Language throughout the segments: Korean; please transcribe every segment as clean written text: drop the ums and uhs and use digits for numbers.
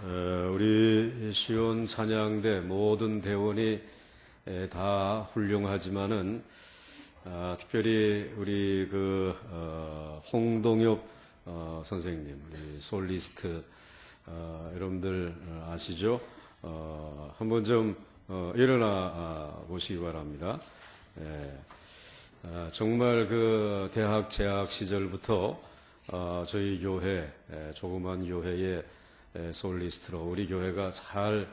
우리 시온 찬양대 모든 대원이 다 훌륭하지만은 특별히 우리 홍동엽 선생님, 우리 솔리스트 여러분들 아시죠? 한번 좀 일어나 보시기 바랍니다. 정말 대학 재학 시절부터 저희 교회 조그만 교회의 솔리스트로 우리 교회가 잘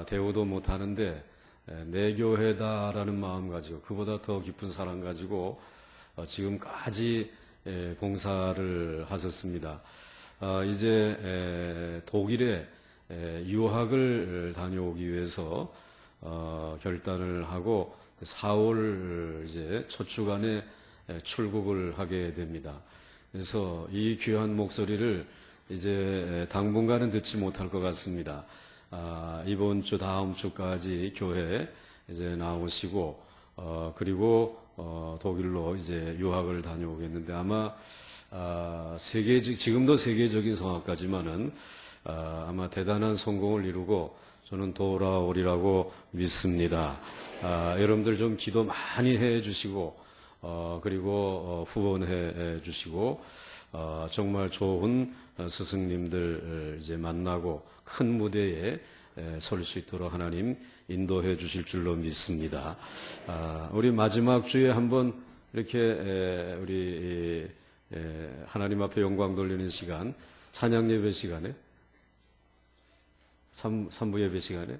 대우도 못하는데 내 교회다라는 마음 가지고 그보다 더 깊은 사랑 가지고 지금까지 봉사를 하셨습니다. 이제 독일에 유학을 다녀오기 위해서 결단을 하고 4월 이제 첫 주간에 출국을 하게 됩니다. 그래서 이 귀한 목소리를 이제 당분간은 듣지 못할 것 같습니다. 이번 주 다음 주까지 교회에 이제 나오시고 그리고 독일로 이제 유학을 다녀오겠는데 아마 지금도 세계적인 성악가지만은 아마 대단한 성공을 이루고 저는 돌아오리라고 믿습니다. 여러분들 좀 기도 많이 해 주시고 그리고 후원해 주시고 정말 좋은 스승님들 이제 만나고 큰 무대에 설 수 있도록 하나님 인도해 주실 줄로 믿습니다. 우리 마지막 주에 한번 이렇게 우리 하나님 앞에 영광 돌리는 시간, 찬양 예배 시간에 3부 예배 시간에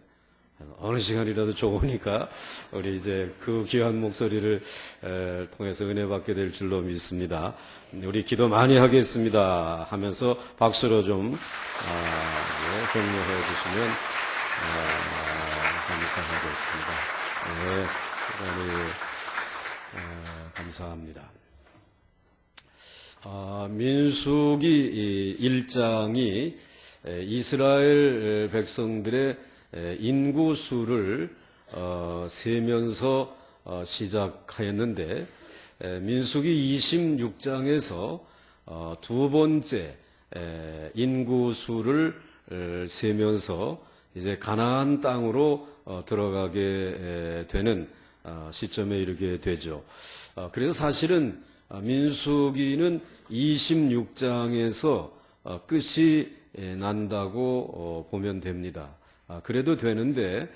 어느 시간이라도 좋으니까 우리 이제 그 귀한 목소리를 통해서 은혜 받게 될 줄로 믿습니다. 우리 기도 많이 하겠습니다 하면서 박수로 좀 격려해 주시면 감사하겠습니다. 감사합니다. 민수기 1장이 이스라엘 백성들의 인구수를 세면서 시작하였는데 민수기 26장에서 두 번째 인구수를 세면서 이제 가나안 땅으로 들어가게 되는 시점에 이르게 되죠. 그래서 사실은 민수기는 26장에서 끝이 난다고 보면 됩니다. 그래도 되는데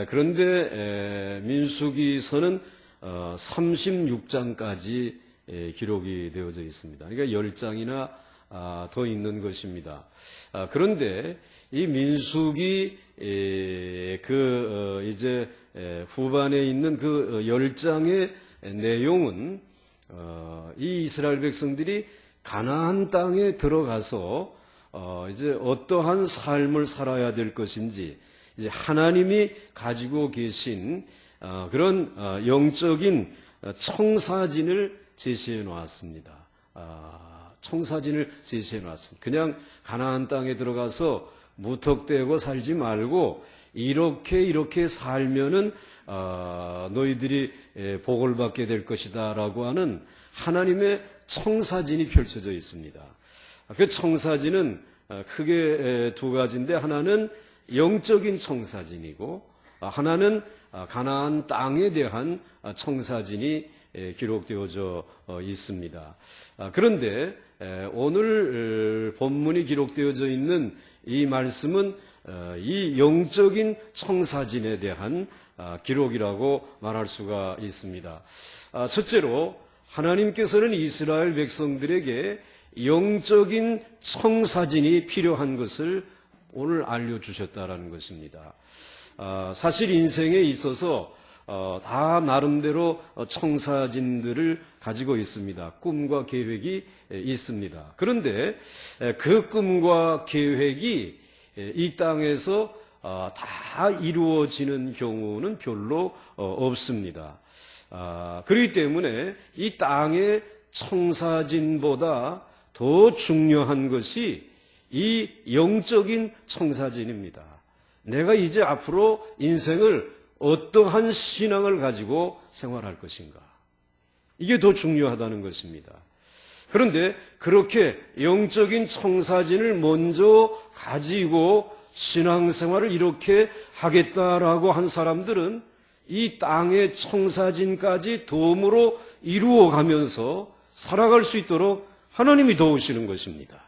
그런데 민수기서는 36장까지 기록이 되어져 있습니다. 그러니까 10장이나 더 있는 것입니다. 그런데 이 민수기 이제 후반에 있는 10장의 내용은 이 이스라엘 백성들이 가나안 땅에 들어가서 이제 어떠한 삶을 살아야 될 것인지, 이제 하나님이 가지고 계신 그런 영적인 청사진을 제시해 놓았습니다. 청사진을 제시해 놓았습니다. 그냥 가나안 땅에 들어가서 무턱대고 살지 말고 이렇게 살면은 너희들이 복을 받게 될 것이다라고 하는 하나님의 청사진이 펼쳐져 있습니다. 그 청사진은 크게 두 가지인데 하나는 영적인 청사진이고 하나는 가나안 땅에 대한 청사진이 기록되어져 있습니다. 그런데 오늘 본문이 기록되어져 있는 이 말씀은 이 영적인 청사진에 대한 기록이라고 말할 수가 있습니다. 첫째로 하나님께서는 이스라엘 백성들에게 영적인 청사진이 필요한 것을 오늘 알려주셨다라는 것입니다. 사실 인생에 있어서 다 나름대로 청사진들을 가지고 있습니다. 꿈과 계획이 있습니다. 그런데 그 꿈과 계획이 이 땅에서 다 이루어지는 경우는 별로 없습니다. 그렇기 때문에 이 땅의 청사진보다 더 중요한 것이 이 영적인 청사진입니다. 내가 이제 앞으로 인생을 어떠한 신앙을 가지고 생활할 것인가? 이게 더 중요하다는 것입니다. 그런데 그렇게 영적인 청사진을 먼저 가지고 신앙생활을 이렇게 하겠다라고 한 사람들은 이 땅의 청사진까지 덤으로 이루어가면서 살아갈 수 있도록 하나님이 도우시는 것입니다.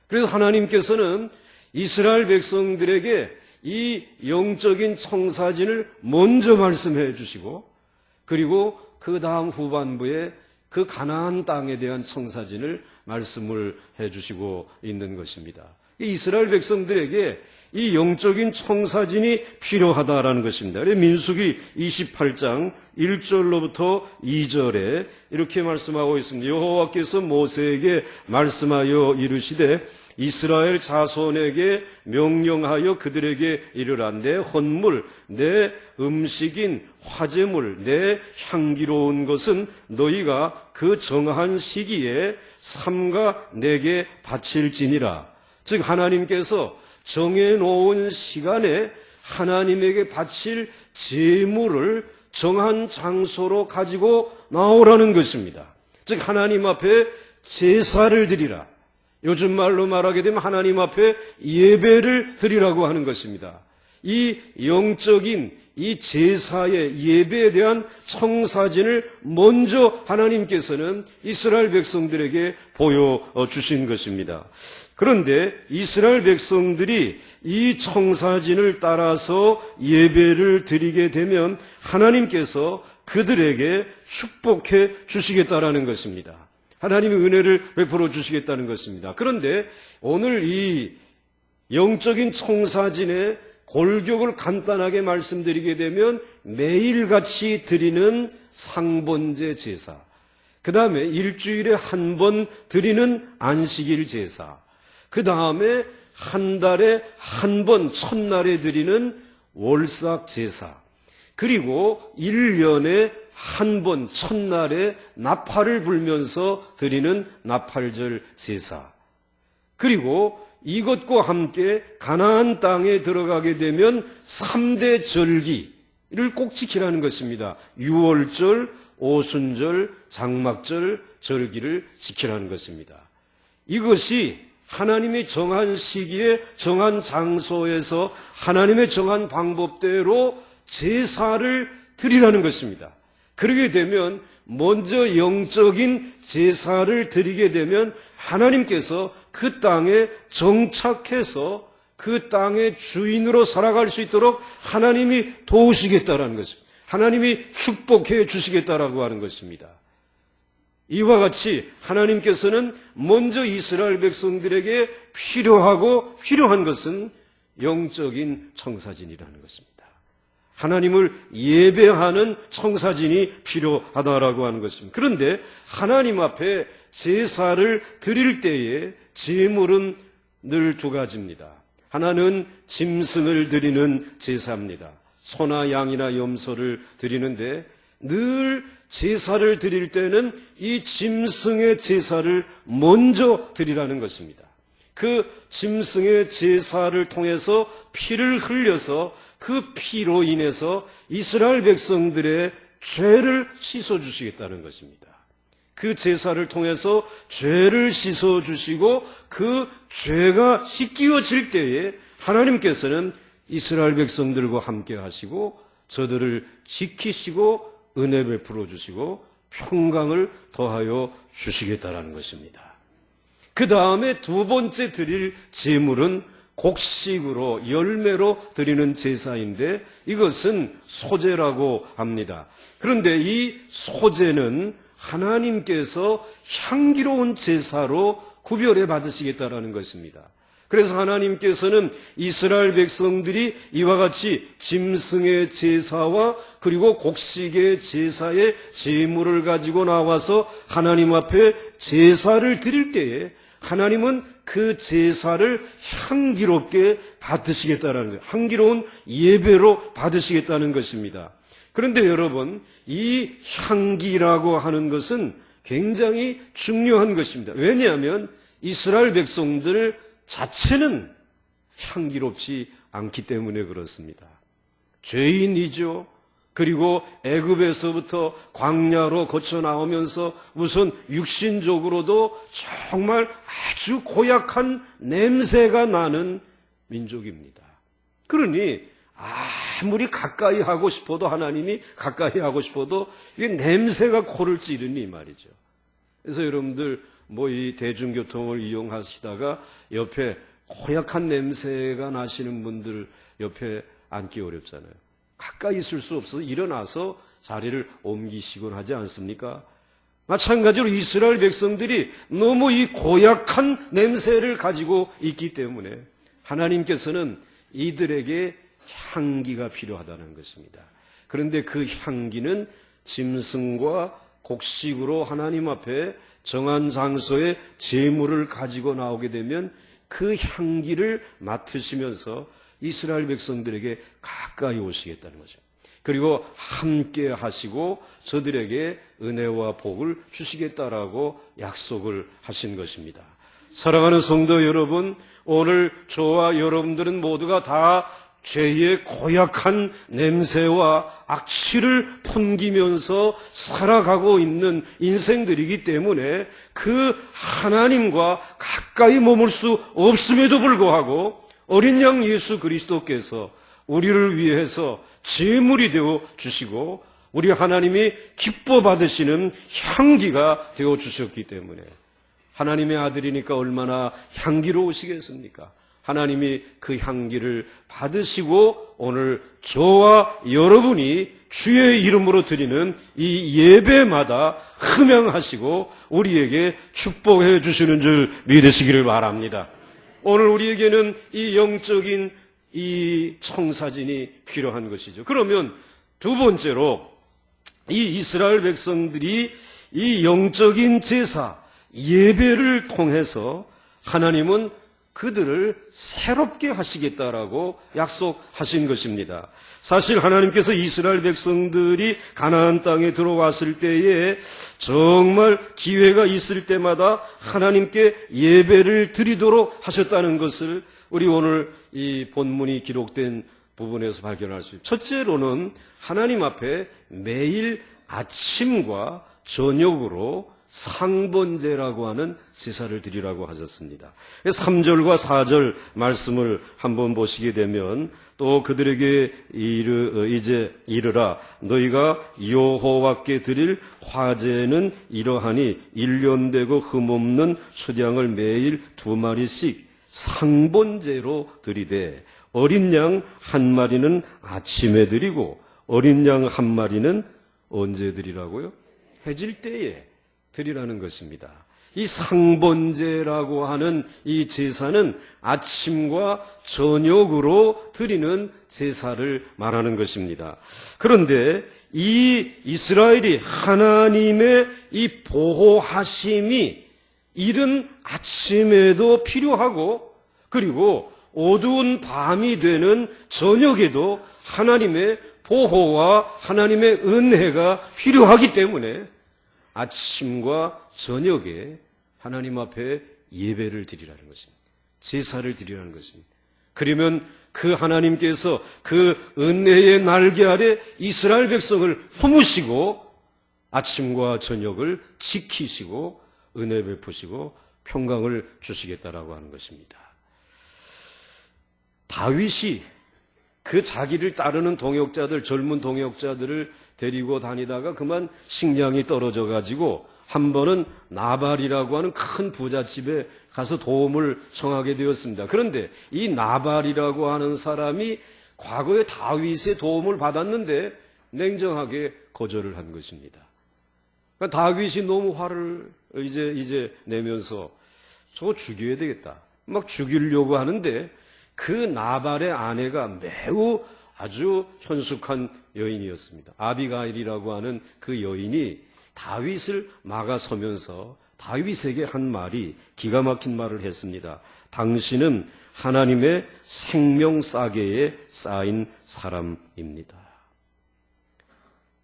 그래서 하나님께서는 이스라엘 백성들에게 이 영적인 청사진을 먼저 말씀해 주시고, 그리고 그 다음 후반부에 그 가나안 땅에 대한 청사진을 말씀을 해 주시고 있는 것입니다. 이스라엘 백성들에게 이 영적인 청사진이 필요하다라는 것입니다. 민수기 28장 1절로부터 2절에 이렇게 말씀하고 있습니다. 여호와께서 모세에게 말씀하여 이르시되 이스라엘 자손에게 명령하여 그들에게 이르라. 내 헌물, 내 음식인 화제물, 내 향기로운 것은 너희가 그 정한 시기에 삼가 내게 바칠지니라. 즉 하나님께서 정해놓은 시간에 하나님에게 바칠 제물을 정한 장소로 가지고 나오라는 것입니다. 즉 하나님 앞에 제사를 드리라. 요즘 말로 말하게 되면 하나님 앞에 예배를 드리라고 하는 것입니다. 이 영적인 이 제사의 예배에 대한 청사진을 먼저 하나님께서는 이스라엘 백성들에게 보여주신 것입니다. 그런데 이스라엘 백성들이 이 청사진을 따라서 예배를 드리게 되면 하나님께서 그들에게 축복해 주시겠다라는 것입니다. 하나님의 은혜를 베풀어 주시겠다는 것입니다. 그런데 오늘 이 영적인 청사진의 골격을 간단하게 말씀드리게 되면 매일같이 드리는 상번제 제사, 그 다음에 일주일에 한 번 드리는 안식일 제사, 그 다음에 한 달에 한 번 첫날에 드리는 월삭 제사, 그리고 1년에 한 번 첫날에 나팔을 불면서 드리는 나팔절 제사, 그리고 이것과 함께 가나안 땅에 들어가게 되면 3대 절기를 꼭 지키라는 것입니다. 유월절, 오순절, 장막절, 절기를 지키라는 것입니다. 이것이 하나님이 정한 시기에 정한 장소에서 하나님의 정한 방법대로 제사를 드리라는 것입니다. 그러게 되면 먼저 영적인 제사를 드리게 되면 하나님께서 그 땅에 정착해서 그 땅의 주인으로 살아갈 수 있도록 하나님이 도우시겠다라는 것입니다. 하나님이 축복해 주시겠다라고 하는 것입니다. 이와 같이 하나님께서는 먼저 이스라엘 백성들에게 필요한 것은 영적인 청사진이라는 것입니다. 하나님을 예배하는 청사진이 필요하다라고 하는 것입니다. 그런데 하나님 앞에 제사를 드릴 때에 제물은 늘 두 가지입니다. 하나는 짐승을 드리는 제사입니다. 소나 양이나 염소를 드리는데 늘 제사를 드릴 때는 이 짐승의 제사를 먼저 드리라는 것입니다. 그 짐승의 제사를 통해서 피를 흘려서 그 피로 인해서 이스라엘 백성들의 죄를 씻어주시겠다는 것입니다. 그 제사를 통해서 죄를 씻어주시고 그 죄가 씻겨질 때에 하나님께서는 이스라엘 백성들과 함께 하시고 저들을 지키시고 은혜 베풀어 주시고 평강을 더하여 주시겠다라는 것입니다. 그 다음에 두 번째 드릴 제물은 곡식으로 열매로 드리는 제사인데 이것은 소제라고 합니다. 그런데 이 소제는 하나님께서 향기로운 제사로 구별해 받으시겠다라는 것입니다. 그래서 하나님께서는 이스라엘 백성들이 이와 같이 짐승의 제사와 그리고 곡식의 제사의 제물을 가지고 나와서 하나님 앞에 제사를 드릴 때에 하나님은 그 제사를 향기롭게 받으시겠다는 거예요. 향기로운 예배로 받으시겠다는 것입니다. 그런데 여러분, 이 향기라고 하는 것은 굉장히 중요한 것입니다. 왜냐하면 이스라엘 백성들 자체는 향기롭지 않기 때문에 그렇습니다. 죄인이죠. 그리고 애굽에서부터 광야로 거쳐 나오면서 우선 육신적으로도 정말 아주 고약한 냄새가 나는 민족입니다. 그러니 아무리 가까이 하고 싶어도, 하나님이 가까이 하고 싶어도 이게 냄새가 코를 찌르니 말이죠. 그래서 여러분들 이 대중교통을 이용하시다가 옆에 고약한 냄새가 나시는 분들 옆에 앉기 어렵잖아요. 가까이 있을 수 없어서 일어나서 자리를 옮기시곤 하지 않습니까? 마찬가지로 이스라엘 백성들이 너무 이 고약한 냄새를 가지고 있기 때문에 하나님께서는 이들에게 향기가 필요하다는 것입니다. 그런데 그 향기는 짐승과 곡식으로 하나님 앞에 정한 장소에 제물을 가지고 나오게 되면 그 향기를 맡으시면서 이스라엘 백성들에게 가까이 오시겠다는 거죠. 그리고 함께 하시고 저들에게 은혜와 복을 주시겠다라고 약속을 하신 것입니다. 사랑하는 성도 여러분, 오늘 저와 여러분들은 모두가 다 죄의 고약한 냄새와 악취를 풍기면서 살아가고 있는 인생들이기 때문에 그 하나님과 가까이 머물 수 없음에도 불구하고 어린 양 예수 그리스도께서 우리를 위해서 제물이 되어 주시고 우리 하나님이 기뻐 받으시는 향기가 되어 주셨기 때문에 하나님의 아들이니까 얼마나 향기로우시겠습니까? 하나님이 그 향기를 받으시고 오늘 저와 여러분이 주의 이름으로 드리는 이 예배마다 흠양하시고 우리에게 축복해 주시는 줄 믿으시기를 바랍니다. 오늘 우리에게는 이 영적인 이 청사진이 필요한 것이죠. 그러면 두 번째로 이 이스라엘 백성들이 이 영적인 제사, 예배를 통해서 하나님은 그들을 새롭게 하시겠다라고 약속하신 것입니다. 사실 하나님께서 이스라엘 백성들이 가나안 땅에 들어왔을 때에 정말 기회가 있을 때마다 하나님께 예배를 드리도록 하셨다는 것을 우리 오늘 이 본문이 기록된 부분에서 발견할 수 있습니다. 첫째로는 하나님 앞에 매일 아침과 저녁으로 상번제라고 하는 제사를 드리라고 하셨습니다. 3절과 4절 말씀을 한번 보시게 되면 또 그들에게 이제 이르라 너희가 여호와께 드릴 화제는 이러하니 1년 되고 흠없는 수량을 매일 2마리씩 상번제로 드리되 어린 양 1마리는 아침에 드리고 어린 양 1마리는 언제 드리라고요? 해질 때에 드리라는 것입니다. 이 상번제라고 하는 이 제사는 아침과 저녁으로 드리는 제사를 말하는 것입니다. 그런데 이 이스라엘이 하나님의 이 보호하심이 이른 아침에도 필요하고 그리고 어두운 밤이 되는 저녁에도 하나님의 보호와 하나님의 은혜가 필요하기 때문에 아침과 저녁에 하나님 앞에 예배를 드리라는 것입니다. 제사를 드리라는 것입니다. 그러면 그 하나님께서 그 은혜의 날개 아래 이스라엘 백성을 품으시고 아침과 저녁을 지키시고 은혜 베푸시고 평강을 주시겠다라고 하는 것입니다. 다윗이 그 자기를 따르는 동역자들, 젊은 동역자들을 데리고 다니다가 그만 식량이 떨어져 가지고 한 번은 나발이라고 하는 큰 부잣집에 가서 도움을 청하게 되었습니다. 그런데 이 나발이라고 하는 사람이 과거에 다윗의 도움을 받았는데 냉정하게 거절을 한 것입니다. 그러니까 다윗이 너무 화를 이제 내면서 저거 죽여야 되겠다. 막 죽이려고 하는데 그 나발의 아내가 매우 아주 현숙한 여인이었습니다. 아비가일이라고 하는 그 여인이 다윗을 막아서면서 다윗에게 한 말이 기가 막힌 말을 했습니다. 당신은 하나님의 생명싸개에 쌓인 사람입니다.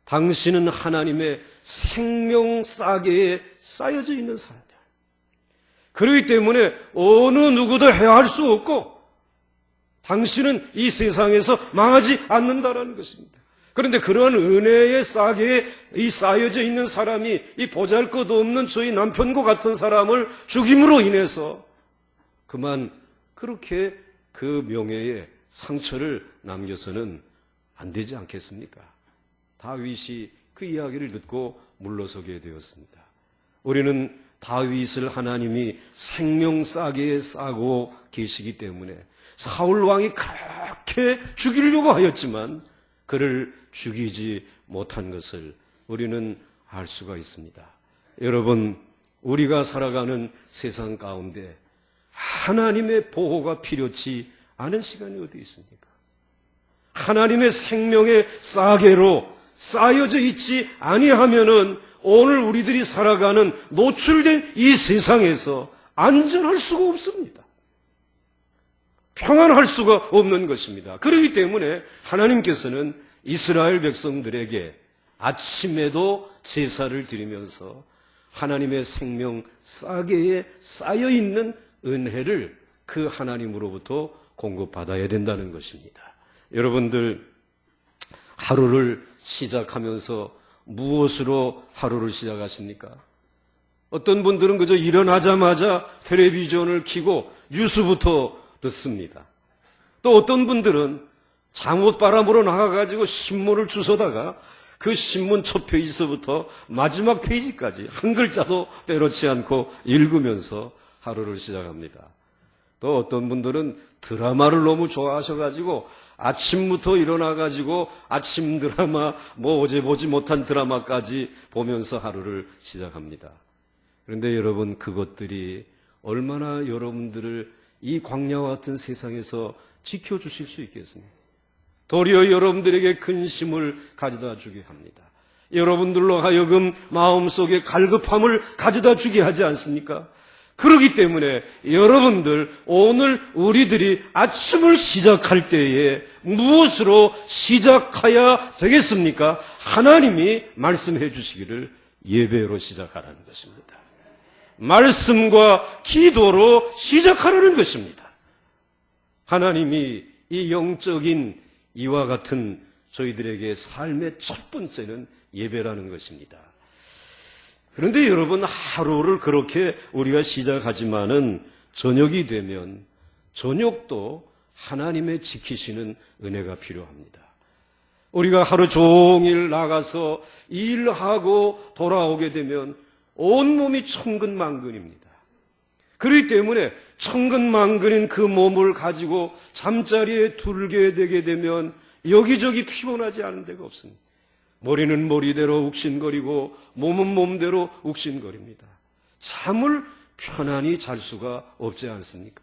당신은 하나님의 생명싸개에 쌓여져 있는 사람이다. 그렇기 때문에 어느 누구도 해할 수 없고 당신은 이 세상에서 망하지 않는다라는 것입니다. 그런데 그런 은혜의 싸개에 이 쌓여져 있는 사람이 이 보잘것없는 저희 남편과 같은 사람을 죽임으로 인해서 그만 그렇게 그 명예에 상처를 남겨서는 안 되지 않겠습니까? 다윗이 그 이야기를 듣고 물러서게 되었습니다. 우리는 다윗을 하나님이 생명 싸개에 싸고 계시기 때문에 사울 왕이 그렇게 죽이려고 하였지만 그를 죽이지 못한 것을 우리는 알 수가 있습니다. 여러분, 우리가 살아가는 세상 가운데 하나님의 보호가 필요치 않은 시간이 어디 있습니까? 하나님의 생명의 싸개로 쌓여져 있지 아니하면은 오늘 우리들이 살아가는 노출된 이 세상에서 안전할 수가 없습니다. 평안할 수가 없는 것입니다. 그렇기 때문에 하나님께서는 이스라엘 백성들에게 아침에도 제사를 드리면서 하나님의 생명 싸개에 쌓여있는 은혜를 그 하나님으로부터 공급받아야 된다는 것입니다. 여러분들 하루를 시작하면서 무엇으로 하루를 시작하십니까? 어떤 분들은 그저 일어나자마자 텔레비전을 켜고 뉴스부터 듣습니다. 또 어떤 분들은 잠옷 바람으로 나가가지고 신문을 주워다가 그 신문 첫 페이지서부터 마지막 페이지까지 한 글자도 빼놓지 않고 읽으면서 하루를 시작합니다. 또 어떤 분들은 드라마를 너무 좋아하셔가지고 아침부터 일어나가지고 아침 드라마, 어제 보지 못한 드라마까지 보면서 하루를 시작합니다. 그런데 여러분, 그것들이 얼마나 여러분들을 이 광야와 같은 세상에서 지켜주실 수 있겠습니까? 도리어 여러분들에게 근심을 가져다 주게 합니다. 여러분들로 하여금 마음속에 갈급함을 가져다 주게 하지 않습니까? 그렇기 때문에 여러분들 오늘 우리들이 아침을 시작할 때에 무엇으로 시작해야 되겠습니까? 하나님이 말씀해 주시기를 예배로 시작하라는 것입니다. 말씀과 기도로 시작하라는 것입니다. 하나님이 이 영적인 이와 같은 저희들에게 삶의 첫 번째는 예배라는 것입니다. 그런데 여러분, 하루를 그렇게 우리가 시작하지만은 저녁이 되면 저녁도 하나님의 지키시는 은혜가 필요합니다. 우리가 하루 종일 나가서 일하고 돌아오게 되면 온몸이 천근만근입니다. 그렇기 때문에 천근만근인 그 몸을 가지고 잠자리에 들게 되게 되면 여기저기 피곤하지 않은 데가 없습니다. 머리는 머리대로 욱신거리고 몸은 몸대로 욱신거립니다. 잠을 편안히 잘 수가 없지 않습니까?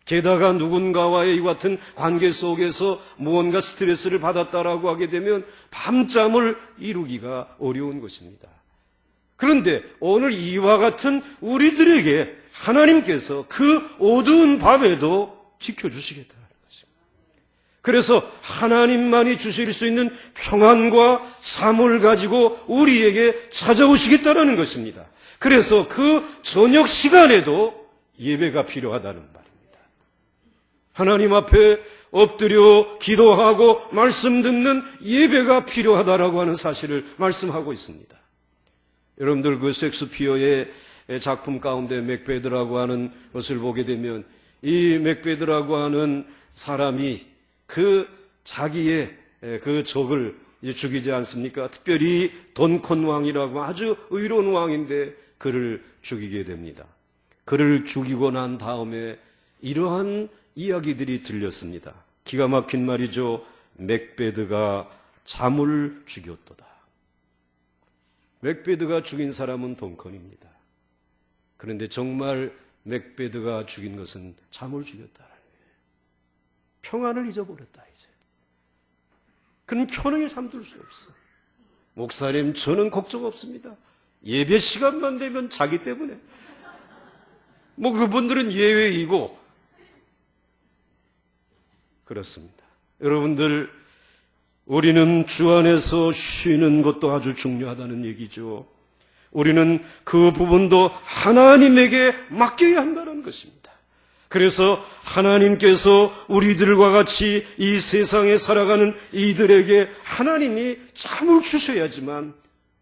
게다가 누군가와의 이 같은 관계 속에서 무언가 스트레스를 받았다라고 하게 되면 밤잠을 이루기가 어려운 것입니다. 그런데 오늘 이와 같은 우리들에게 하나님께서 그 어두운 밤에도 지켜주시겠다는 것입니다. 그래서 하나님만이 주실 수 있는 평안과 삶을 가지고 우리에게 찾아오시겠다는 것입니다. 그래서 그 저녁 시간에도 예배가 필요하다는 말입니다. 하나님 앞에 엎드려 기도하고 말씀 듣는 예배가 필요하다라고 하는 사실을 말씀하고 있습니다. 여러분들 그 셰익스피어의 작품 가운데 맥베드라고 하는 것을 보게 되면 이 맥베드라고 하는 사람이 그 자기의 그 적을 죽이지 않습니까? 특별히 던컨 왕이라고 아주 의로운 왕인데 그를 죽이게 됩니다. 그를 죽이고 난 다음에 이러한 이야기들이 들렸습니다. 기가 막힌 말이죠. 맥베드가 잠을 죽였도다. 맥베드가 죽인 사람은 던컨입니다. 그런데 정말 맥베드가 죽인 것은 잠을 죽였다. 평안을 잊어버렸다, 이제. 그는 편하게 잠들 수 없어. 목사님, 저는 걱정 없습니다. 예배 시간만 되면 자기 때문에. 그분들은 예외이고. 그렇습니다. 여러분들, 우리는 주 안에서 쉬는 것도 아주 중요하다는 얘기죠. 우리는 그 부분도 하나님에게 맡겨야 한다는 것입니다. 그래서 하나님께서 우리들과 같이 이 세상에 살아가는 이들에게 하나님이 잠을 주셔야지만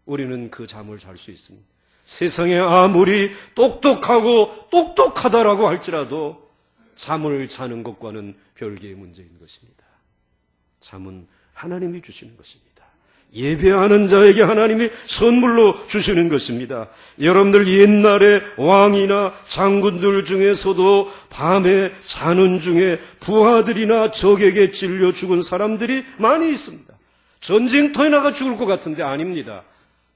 우리는 그 잠을 잘 수 있습니다. 세상에 아무리 똑똑하다라고 할지라도 잠을 자는 것과는 별개의 문제인 것입니다. 잠은 하나님이 주시는 것입니다. 예배하는 자에게 하나님이 선물로 주시는 것입니다. 여러분들 옛날에 왕이나 장군들 중에서도 밤에 자는 중에 부하들이나 적에게 찔려 죽은 사람들이 많이 있습니다. 전쟁터에 나가 죽을 것 같은데 아닙니다.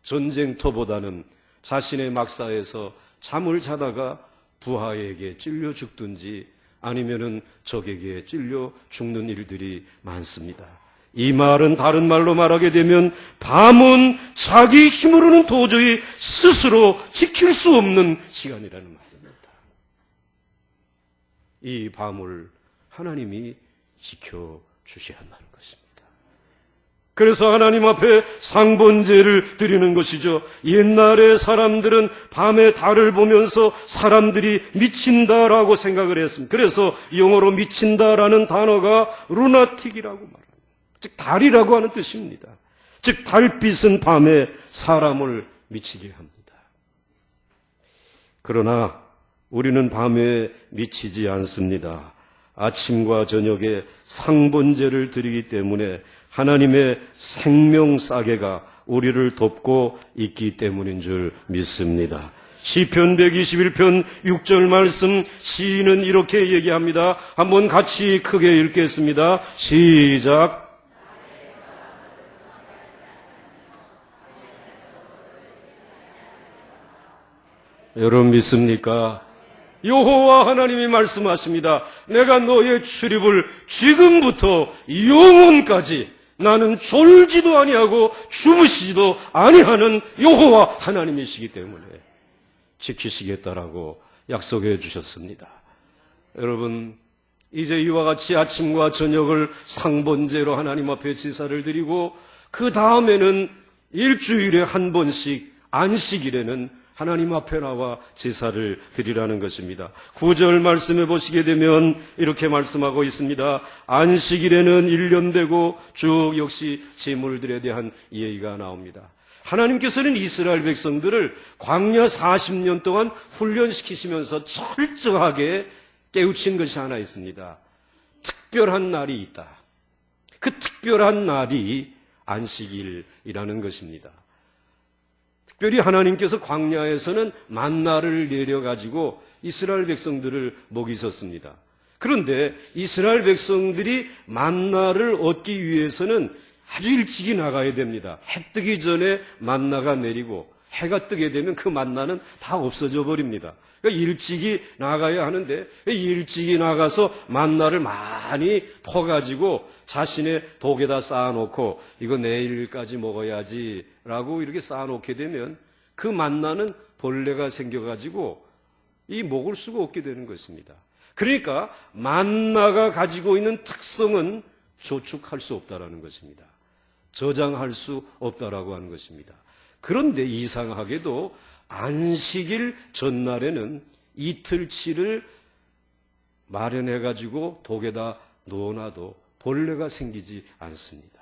전쟁터보다는 자신의 막사에서 잠을 자다가 부하에게 찔려 죽든지 아니면은 적에게 찔려 죽는 일들이 많습니다. 이 말은 다른 말로 말하게 되면 밤은 자기 힘으로는 도저히 스스로 지킬 수 없는 시간이라는 말입니다. 이 밤을 하나님이 지켜주셔야 한다는 것입니다. 그래서 하나님 앞에 상번제를 드리는 것이죠. 옛날에 사람들은 밤에 달을 보면서 사람들이 미친다라고 생각을 했습니다. 그래서 영어로 미친다라는 단어가 루나틱이라고 말합니다. 즉 달이라고 하는 뜻입니다. 즉 달빛은 밤에 사람을 미치게 합니다. 그러나 우리는 밤에 미치지 않습니다. 아침과 저녁에 상번제를 드리기 때문에 하나님의 생명싸개가 우리를 돕고 있기 때문인 줄 믿습니다. 시편 121편 6절 말씀, 시인은 이렇게 얘기합니다. 한번 같이 크게 읽겠습니다. 시작. 여러분 믿습니까? 여호와 하나님이 말씀하십니다. 내가 너의 출입을 지금부터 영원까지 나는 졸지도 아니하고 주무시지도 아니하는 여호와 하나님이시기 때문에 지키시겠다라고 약속해 주셨습니다. 여러분, 이제 이와 같이 아침과 저녁을 상번제로 하나님 앞에 제사를 드리고 그 다음에는 일주일에 한 번씩 안식일에는 하나님 앞에 나와 제사를 드리라는 것입니다. 9절 말씀해 보시게 되면 이렇게 말씀하고 있습니다. 안식일에는 1년 되고 쭉 역시 제물들에 대한 예의가 나옵니다. 하나님께서는 이스라엘 백성들을 광야 40년 동안 훈련시키시면서 철저하게 깨우친 것이 하나 있습니다. 특별한 날이 있다. 그 특별한 날이 안식일이라는 것입니다. 특별히 하나님께서 광야에서는 만나를 내려가지고 이스라엘 백성들을 먹이셨습니다. 그런데 이스라엘 백성들이 만나를 얻기 위해서는 아주 일찍이 나가야 됩니다. 해 뜨기 전에 만나가 내리고 해가 뜨게 되면 그 만나는 다 없어져 버립니다. 그러니까 일찍이 나가야 하는데 일찍이 나가서 만나를 많이 퍼가지고 자신의 독에다 쌓아놓고 이거 내일까지 먹어야지 라고 이렇게 쌓아놓게 되면 그 만나는 벌레가 생겨가지고 이 먹을 수가 없게 되는 것입니다. 그러니까 만나가 가지고 있는 특성은 저축할 수 없다라는 것입니다. 저장할 수 없다라고 하는 것입니다. 그런데 이상하게도 안식일 전날에는 이틀치를 마련해가지고 독에다 넣어놔도 벌레가 생기지 않습니다.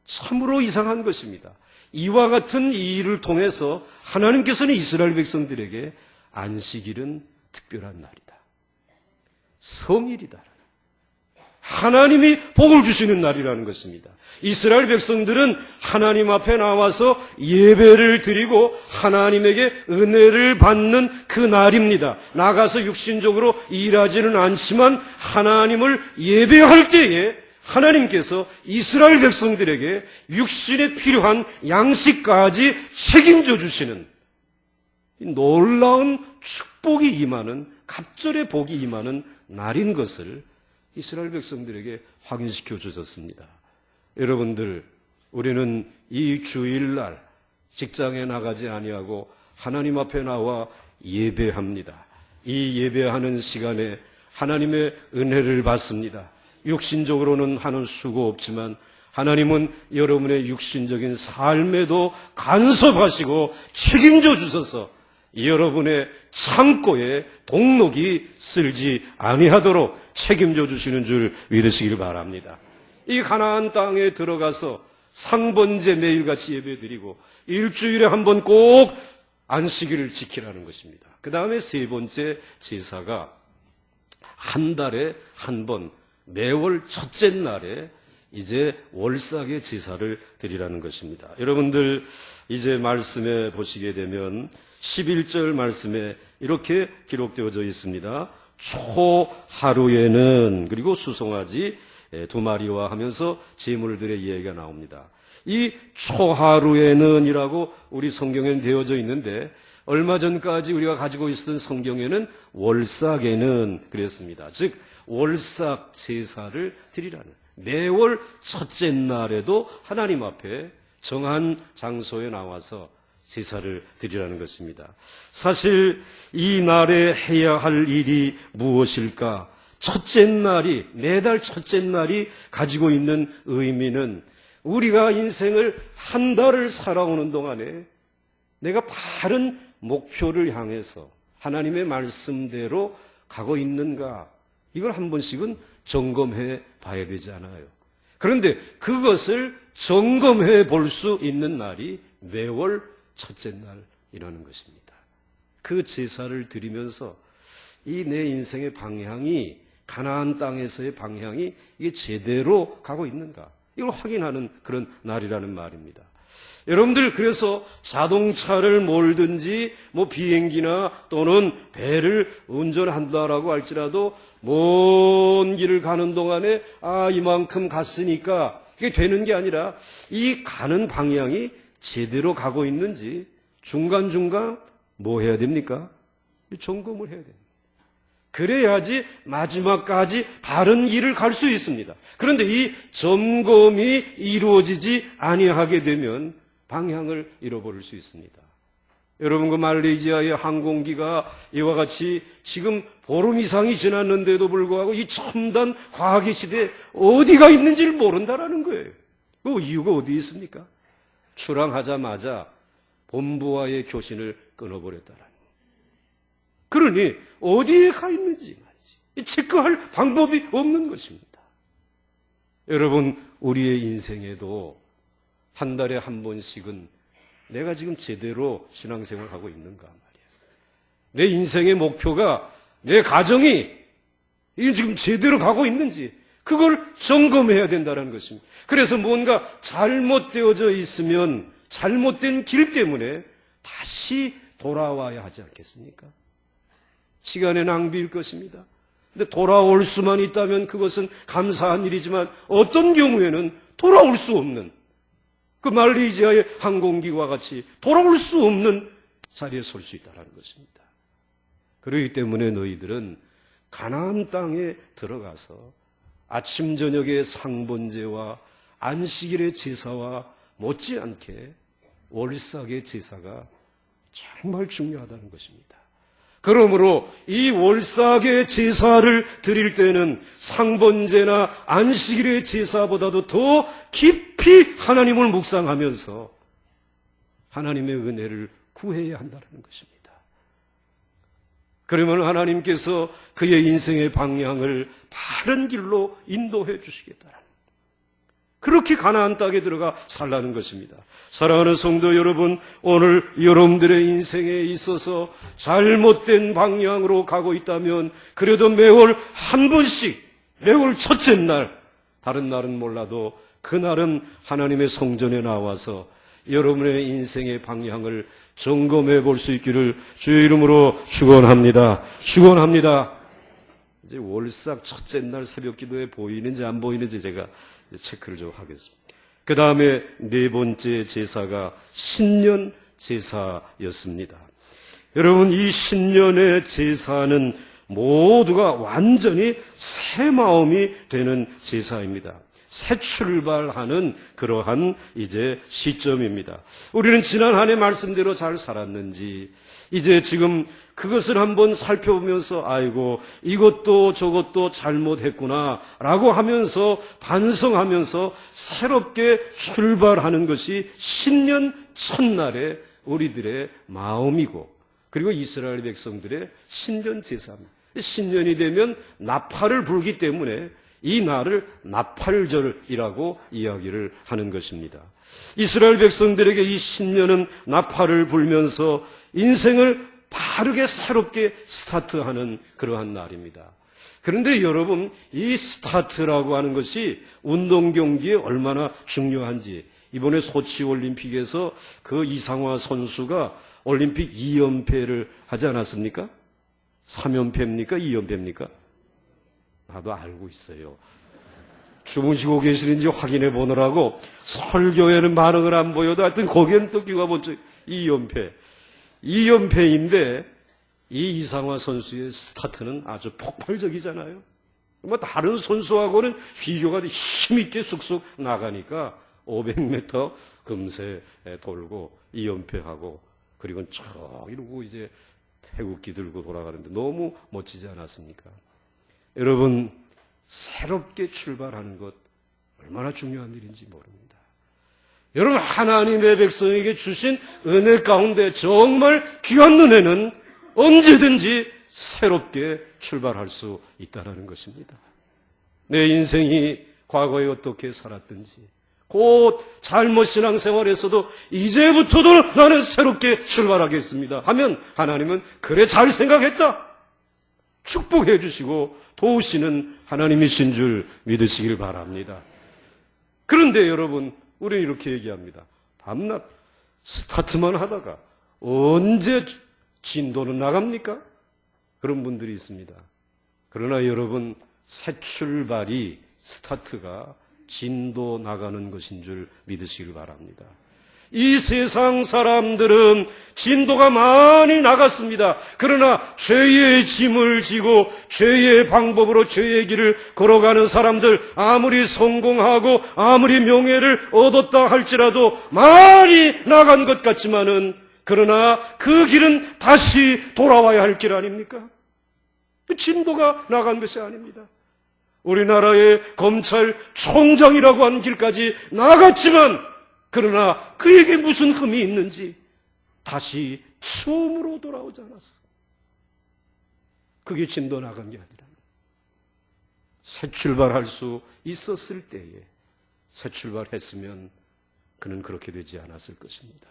참으로 이상한 것입니다. 이와 같은 이 일을 통해서 하나님께서는 이스라엘 백성들에게 안식일은 특별한 날이다. 성일이다. 하나님이 복을 주시는 날이라는 것입니다. 이스라엘 백성들은 하나님 앞에 나와서 예배를 드리고 하나님에게 은혜를 받는 그 날입니다. 나가서 육신적으로 일하지는 않지만 하나님을 예배할 때에 하나님께서 이스라엘 백성들에게 육신에 필요한 양식까지 책임져 주시는 놀라운 축복이 임하는, 갑절의 복이 임하는 날인 것을 이스라엘 백성들에게 확인시켜 주셨습니다. 여러분들, 우리는 이 주일날 직장에 나가지 아니하고 하나님 앞에 나와 예배합니다. 이 예배하는 시간에 하나님의 은혜를 받습니다. 육신적으로는 하는 수고 없지만 하나님은 여러분의 육신적인 삶에도 간섭하시고 책임져 주셔서 여러분의 창고에 동록이 쓸지 아니하도록 책임져 주시는 줄 믿으시길 바랍니다. 이 가나안 땅에 들어가서 상번제 매일같이 예배드리고 일주일에 한 번 꼭 안식일을 지키라는 것입니다. 그 다음에 세 번째 제사가 한 달에 한 번 매월 첫째 날에 이제 월삭의 제사를 드리라는 것입니다. 여러분들 이제 말씀에 보시게 되면 11절 말씀에 이렇게 기록되어져 있습니다. 초하루에는, 그리고 수송아지 2마리와 하면서 제물들의 이야기가 나옵니다. 이 초하루에는 이라고 우리 성경에는 되어져 있는데 얼마 전까지 우리가 가지고 있었던 성경에는 월삭에는 그랬습니다. 즉 월삭 제사를 드리라는, 매월 첫째 날에도 하나님 앞에 정한 장소에 나와서 제사를 드리라는 것입니다. 사실 이 날에 해야 할 일이 무엇일까? 첫째 날이, 매달 첫째 날이 가지고 있는 의미는 우리가 인생을 한 달을 살아오는 동안에 내가 바른 목표를 향해서 하나님의 말씀대로 가고 있는가, 이걸 한 번씩은 점검해 봐야 되지 않아요. 그런데 그것을 점검해 볼 수 있는 날이 매월 첫째 날이라는 것입니다. 그 제사를 드리면서 이 내 인생의 방향이, 가나안 땅에서의 방향이 이게 제대로 가고 있는가, 이걸 확인하는 그런 날이라는 말입니다. 여러분들 그래서 자동차를 몰든지 비행기나 또는 배를 운전한다라고 할지라도 먼 길을 가는 동안에 이만큼 갔으니까 이게 되는 게 아니라 이 가는 방향이 제대로 가고 있는지 중간중간 뭐 해야 됩니까? 점검을 해야 됩니다. 그래야지 마지막까지 바른 길을 갈 수 있습니다. 그런데 이 점검이 이루어지지 아니하게 되면 방향을 잃어버릴 수 있습니다. 여러분, 그 말레이시아의 항공기가 이와 같이 지금 보름 이상이 지났는데도 불구하고 이 첨단 과학의 시대에 어디가 있는지를 모른다라는 거예요. 그 이유가 어디 있습니까? 출항하자마자 본부와의 교신을 끊어버렸다라는 거예요. 그러니 어디에 가 있는지 말이지 체크할 방법이 없는 것입니다. 여러분, 우리의 인생에도 한 달에 한 번씩은 내가 지금 제대로 신앙생활을 하고 있는가 말이야. 내 인생의 목표가, 내 가정이 이게 지금 제대로 가고 있는지 그걸 점검해야 된다는 것입니다. 그래서 뭔가 잘못되어져 있으면 잘못된 길 때문에 다시 돌아와야 하지 않겠습니까? 시간의 낭비일 것입니다. 근데 돌아올 수만 있다면 그것은 감사한 일이지만 어떤 경우에는 돌아올 수 없는, 그 말레이시아의 항공기와 같이 돌아올 수 없는 자리에 설 수 있다는 것입니다. 그렇기 때문에 너희들은 가나안 땅에 들어가서 아침 저녁의 상번제와 안식일의 제사와 못지않게 월삭의 제사가 정말 중요하다는 것입니다. 그러므로 이 월삭의 제사를 드릴 때는 상번제나 안식일의 제사보다도 더 깊이 하나님을 묵상하면서 하나님의 은혜를 구해야 한다는 것입니다. 그러면 하나님께서 그의 인생의 방향을 바른 길로 인도해 주시겠다는, 그렇게 가나안 땅에 들어가 살라는 것입니다. 사랑하는 성도 여러분, 오늘 여러분들의 인생에 있어서 잘못된 방향으로 가고 있다면 그래도 매월 한 번씩, 매월 첫째 날, 다른 날은 몰라도 그날은 하나님의 성전에 나와서 여러분의 인생의 방향을 점검해 볼 수 있기를 주의 이름으로 축원합니다. 축원합니다. 이제 월삭 첫째 날 새벽 기도에 보이는지 안 보이는지 제가 체크를 좀 하겠습니다. 그 다음에 네 번째 제사가 신년 제사였습니다. 여러분, 이 신년의 제사는 모두가 완전히 새 마음이 되는 제사입니다. 새 출발하는 그러한 이제 시점입니다. 우리는 지난 한 해 말씀대로 잘 살았는지 이제 지금 그것을 한번 살펴보면서 아이고 이것도 저것도 잘못했구나 라고 하면서 반성하면서 새롭게 출발하는 것이 신년 첫날의 우리들의 마음이고 그리고 이스라엘 백성들의 신년 제사입니다. 신년이 되면 나팔을 불기 때문에 이 날을 나팔절이라고 이야기를 하는 것입니다. 이스라엘 백성들에게 이 신년은 나팔을 불면서 인생을 바르게 새롭게 스타트하는 그러한 날입니다. 그런데 여러분, 이 스타트라고 하는 것이 운동 경기에 얼마나 중요한지, 이번에 소치 올림픽에서 그 이상화 선수가 올림픽 2연패를 하지 않았습니까? 3연패입니까? 2연패입니까? 나도 알고 있어요. 주무시고 계시는지 확인해 보느라고 설교에는 반응을 안 보여도 하여튼 거기에는 또 귀가 번쩍 2연패인데 이 이상화 선수의 스타트는 아주 폭발적이잖아요. 뭐 다른 선수하고는 비교가 힘있게 쑥쑥 나가니까 500m 금세 돌고 2연패하고 그리고 쭉 이러고 이제 태극기 들고 돌아가는데 너무 멋지지 않았습니까? 여러분, 새롭게 출발하는 것 얼마나 중요한 일인지 모릅니다. 여러분, 하나님의 백성에게 주신 은혜 가운데 정말 귀한 은혜는 언제든지 새롭게 출발할 수 있다는 것입니다. 내 인생이 과거에 어떻게 살았든지 곧 잘못 신앙생활에서도 이제부터도 나는 새롭게 출발하겠습니다 하면 하나님은 그래 잘 생각했다 축복해 주시고 도우시는 하나님이신 줄 믿으시길 바랍니다. 그런데 여러분, 우리는 이렇게 얘기합니다. 밤낮 스타트만 하다가 언제 진도는 나갑니까? 그런 분들이 있습니다. 그러나 여러분, 새 출발이 스타트가 진도 나가는 것인 줄 믿으시길 바랍니다. 이 세상 사람들은 진도가 많이 나갔습니다. 그러나 죄의 짐을 지고 죄의 방법으로 죄의 길을 걸어가는 사람들, 아무리 성공하고 아무리 명예를 얻었다 할지라도 많이 나간 것 같지만은 그러나 그 길은 다시 돌아와야 할 길 아닙니까? 진도가 나간 것이 아닙니다. 우리나라의 검찰총장이라고 하는 길까지 나갔지만 그러나 그에게 무슨 흠이 있는지 다시 처음으로 돌아오지 않았어. 그게 진도 나간 게 아니라 새 출발할 수 있었을 때에 새 출발했으면 그는 그렇게 되지 않았을 것입니다.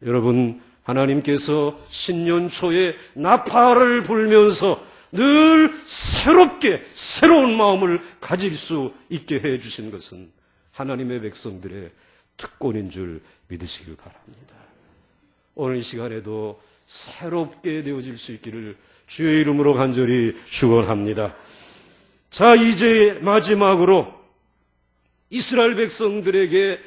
여러분, 하나님께서 신년 초에 나팔을 불면서 늘 새롭게 새로운 마음을 가질 수 있게 해 주신 것은 하나님의 백성들의 특권인 줄 믿으시길 바랍니다. 오늘 이 시간에도 새롭게 되어질 수 있기를 주의 이름으로 간절히 축원합니다. 자, 이제 마지막으로 이스라엘 백성들에게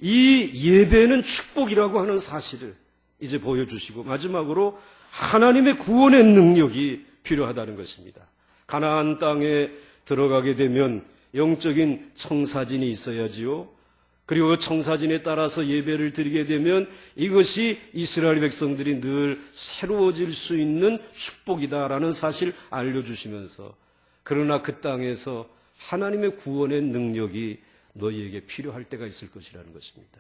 이 예배는 축복이라고 하는 사실을 이제 보여주시고 마지막으로 하나님의 구원의 능력이 필요하다는 것입니다. 가나안 땅에 들어가게 되면 영적인 청사진이 있어야지요. 그리고 그 청사진에 따라서 예배를 드리게 되면 이것이 이스라엘 백성들이 늘 새로워질 수 있는 축복이다라는 사실 알려주시면서 그러나 그 땅에서 하나님의 구원의 능력이 너희에게 필요할 때가 있을 것이라는 것입니다.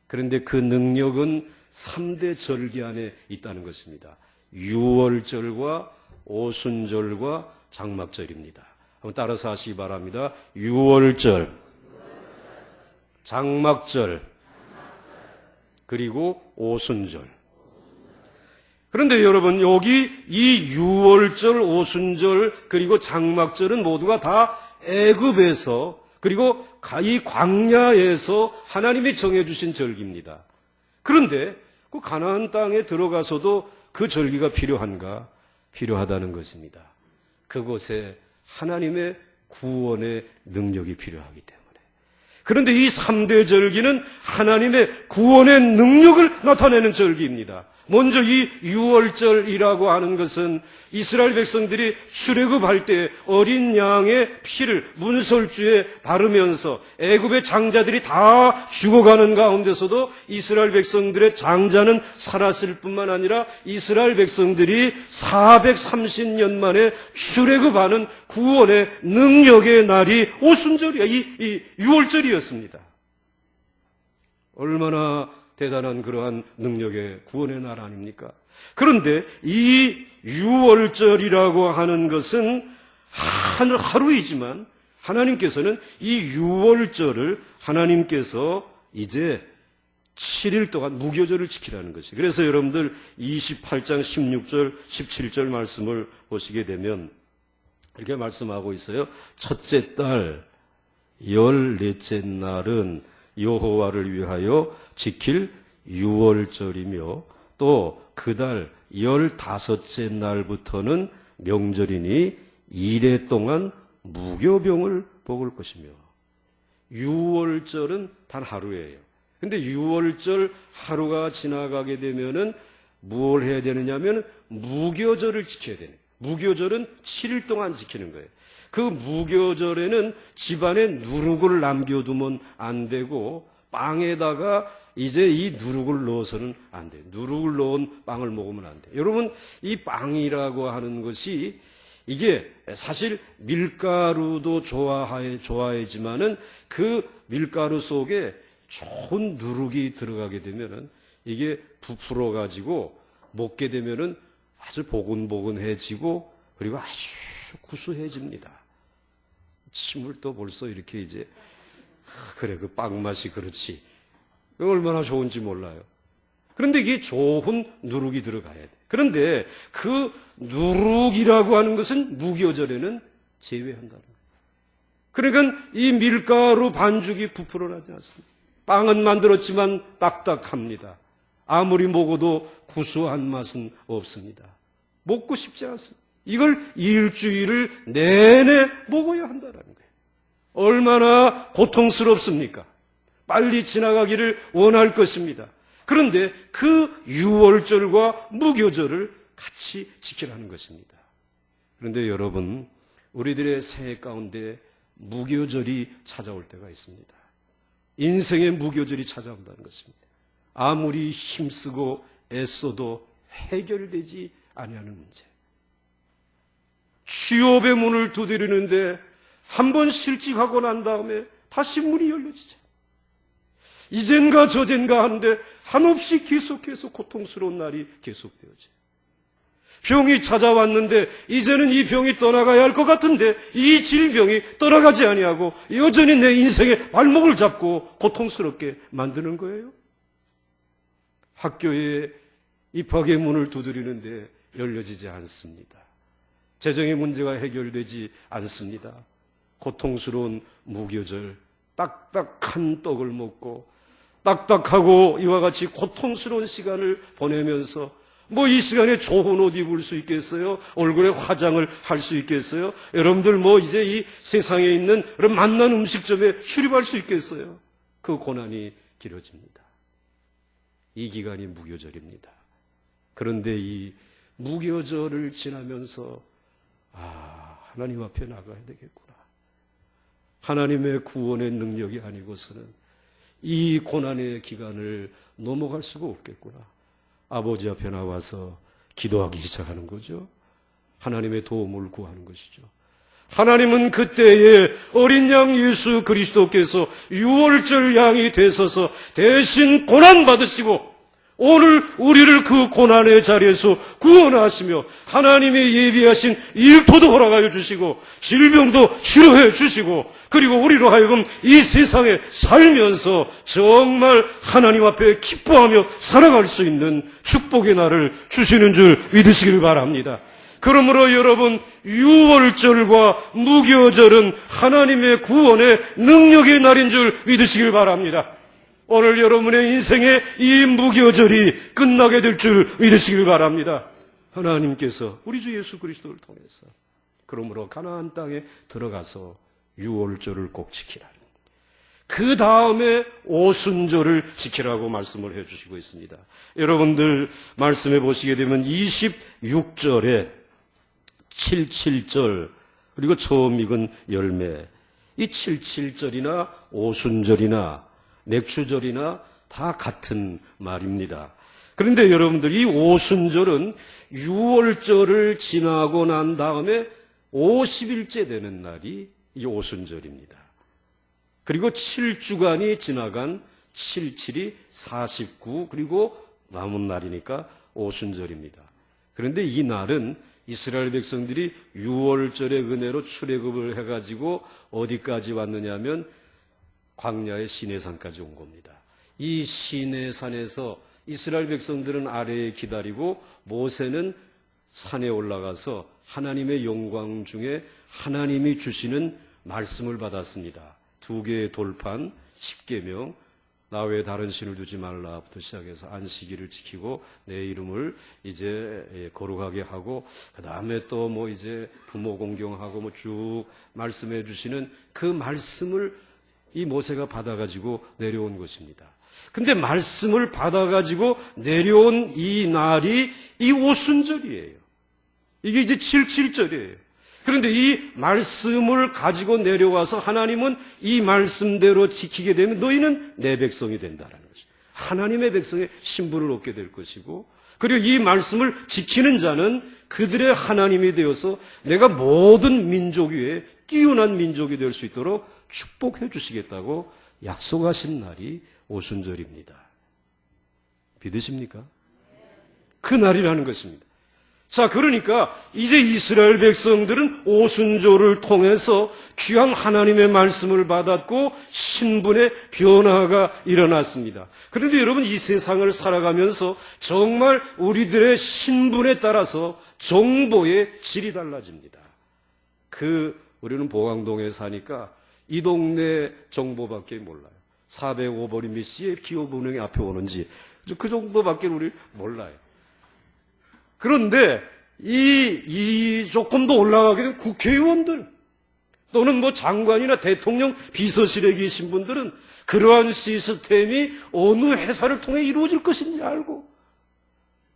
그런데 그 능력은 3대 절기 안에 있다는 것입니다. 유월절과 오순절과 장막절입니다. 한번 따라서 하시기 바랍니다. 유월절, 장막절, 그리고 오순절. 그런데 여러분, 여기 이 유월절, 오순절, 그리고 장막절은 모두가 다 애굽에서 그리고 이 광야에서 하나님이 정해주신 절기입니다. 그런데 그 가나안 땅에 들어가서도 그 절기가 필요한가? 필요하다는 것입니다. 그곳에 하나님의 구원의 능력이 필요하기 때문에. 그런데 이 3대 절기는 하나님의 구원의 능력을 나타내는 절기입니다. 먼저 이 유월절이라고 하는 것은 이스라엘 백성들이 출애굽할 때 어린 양의 피를 문설주에 바르면서 애굽의 장자들이 다 죽어가는 가운데서도 이스라엘 백성들의 장자는 살았을 뿐만 아니라 이스라엘 백성들이 430년 만에 출애굽하는 구원의 능력의 날이 오순절이야. 이 유월절이었습니다. 얼마나 대단한 그러한 능력의 구원의 날 아닙니까? 그런데 이 6월절이라고 하는 것은 하루이지만 하나님께서는 이 6월절을 하나님께서 이제 7일 동안 무교절을 지키라는 것이에요. 그래서 여러분들 28장 16절, 17절 말씀을 보시게 되면 이렇게 말씀하고 있어요. 첫째 달 14째 날은 여호와를 위하여 지킬 6월절이며 또 그 달 15째 날부터는 명절이니 2래 동안 무교병을 먹을 것이며 6월절은 단 하루예요. 근데 6월절 하루가 지나가게 되면은 뭘 해야 되느냐면 무교절을 지켜야 되는 거예요. 무교절은 7일 동안 지키는 거예요. 그 무교절에는 집안에 누룩을 남겨두면 안 되고 빵에다가 이제 이 누룩을 넣어서는 안 돼요. 누룩을 넣은 빵을 먹으면 안 돼요. 여러분, 이 빵이라고 하는 것이 이게 사실 밀가루도 좋아하지만은 그 밀가루 속에 좋은 누룩이 들어가게 되면은 이게 부풀어 가지고 먹게 되면은 아주 보근보근해지고 그리고 아주 구수해집니다. 침을 또 벌써 이렇게 이제 그래 그 빵 맛이 그렇지. 얼마나 좋은지 몰라요. 그런데 이게 좋은 누룩이 들어가야 돼. 그런데 그 누룩이라고 하는 것은 무교절에는 제외한다는 거예요. 그러니까 이 밀가루 반죽이 부풀어 나지 않습니다. 빵은 만들었지만 딱딱합니다. 아무리 먹어도 구수한 맛은 없습니다. 먹고 싶지 않습니다. 이걸 일주일을 내내 먹어야 한다는 거예요. 얼마나 고통스럽습니까? 빨리 지나가기를 원할 것입니다. 그런데 그 6월절과 무교절을 같이 지키라는 것입니다. 그런데 여러분, 우리들의 새해 가운데 무교절이 찾아올 때가 있습니다. 인생의 무교절이 찾아온다는 것입니다. 아무리 힘쓰고 애써도 해결되지 아니하는 문제. 취업의 문을 두드리는데 한 번 실직하고 난 다음에 다시 문이 열려지죠. 이젠가 저젠가 하는데 한없이 계속해서 고통스러운 날이 계속되어져요. 병이 찾아왔는데 이제는 이 병이 떠나가야 할 것 같은데 이 질병이 떠나가지 아니하고 여전히 내 인생의 발목을 잡고 고통스럽게 만드는 거예요. 학교에 입학의 문을 두드리는데 열려지지 않습니다. 재정의 문제가 해결되지 않습니다. 고통스러운 무교절, 딱딱한 떡을 먹고 딱딱하고 이와 같이 고통스러운 시간을 보내면서 뭐 이 시간에 좋은 옷 입을 수 있겠어요? 얼굴에 화장을 할 수 있겠어요? 여러분들 뭐 이제 이 세상에 있는 그런 맛난 음식점에 출입할 수 있겠어요? 그 고난이 길어집니다. 이 기간이 무교절입니다. 그런데 이 무교절을 지나면서 하나님 앞에 나가야 되겠구나. 하나님의 구원의 능력이 아니고서는 이 고난의 기간을 넘어갈 수가 없겠구나. 아버지 앞에 나와서 기도하기 시작하는 거죠. 하나님의 도움을 구하는 것이죠. 하나님은 그때에 어린 양 예수 그리스도께서 6월절 양이 되셔서 대신 고난받으시고 오늘 우리를 그 고난의 자리에서 구원하시며 하나님의 예비하신 일터도 허락하여 주시고 질병도 치료해 주시고 그리고 우리로 하여금 이 세상에 살면서 정말 하나님 앞에 기뻐하며 살아갈 수 있는 축복의 날을 주시는 줄 믿으시길 바랍니다. 그러므로 여러분 6월절과 무교절은 하나님의 구원의 능력의 날인 줄 믿으시길 바랍니다. 오늘 여러분의 인생의 이 무교절이 끝나게 될 줄 믿으시길 바랍니다. 하나님께서 우리 주 예수 그리스도를 통해서 그러므로 가나안 땅에 들어가서 6월절을 꼭 지키라는 그 다음에 오순절을 지키라고 말씀을 해주시고 있습니다. 여러분들 말씀해 보시게 되면 26절에 77절 그리고 처음 익은 열매 이 77절이나 오순절이나 맥추절이나 다 같은 말입니다. 그런데 여러분들 이 오순절은 6월절을 지나고 난 다음에 50일째 되는 날이 이 오순절입니다. 그리고 7주간이 지나간 77이 49, 그리고 남은 날이니까 오순절입니다. 그런데 이 날은 이스라엘 백성들이 6월절의 은혜로 출애굽을 해가지고 어디까지 왔느냐면 광야의 시내산까지 온 겁니다. 이 시내산에서 이스라엘 백성들은 아래에 기다리고 모세는 산에 올라가서 하나님의 영광 중에 하나님이 주시는 말씀을 받았습니다. 2개의 돌판, 10계명, 나 외에 다른 신을 두지 말라부터 시작해서 안식일을 지키고 내 이름을 이제 거룩하게 하고, 그 다음에 또 뭐 이제 부모 공경하고 뭐 쭉 말씀해 주시는 그 말씀을 이 모세가 받아가지고 내려온 것입니다. 근데 말씀을 받아가지고 내려온 이 날이 이 오순절이에요. 이게 이제 77절이에요. 그런데 이 말씀을 가지고 내려와서 하나님은 이 말씀대로 지키게 되면 너희는 내 백성이 된다라는 것이죠. 하나님의 백성의 신분을 얻게 될 것이고, 그리고 이 말씀을 지키는 자는 그들의 하나님이 되어서 내가 모든 민족 위에 뛰어난 민족이 될 수 있도록 축복해 주시겠다고 약속하신 날이 오순절입니다. 믿으십니까? 그 날이라는 것입니다. 자, 그러니까 이제 이스라엘 백성들은 오순절을 통해서 귀한 하나님의 말씀을 받았고 신분의 변화가 일어났습니다. 그런데 여러분, 이 세상을 살아가면서 정말 우리들의 신분에 따라서 정보의 질이 달라집니다. 우리는 보강동에 사니까 이 동네 정보밖에 몰라요. 405번이 몇 시에 기업은행이 앞에 오는지 그 정도밖에 우리 몰라요. 그런데 조금 더 올라가게 되면 국회의원들 또는 뭐 장관이나 대통령 비서실에 계신 분들은 그러한 시스템이 어느 회사를 통해 이루어질 것인지 알고,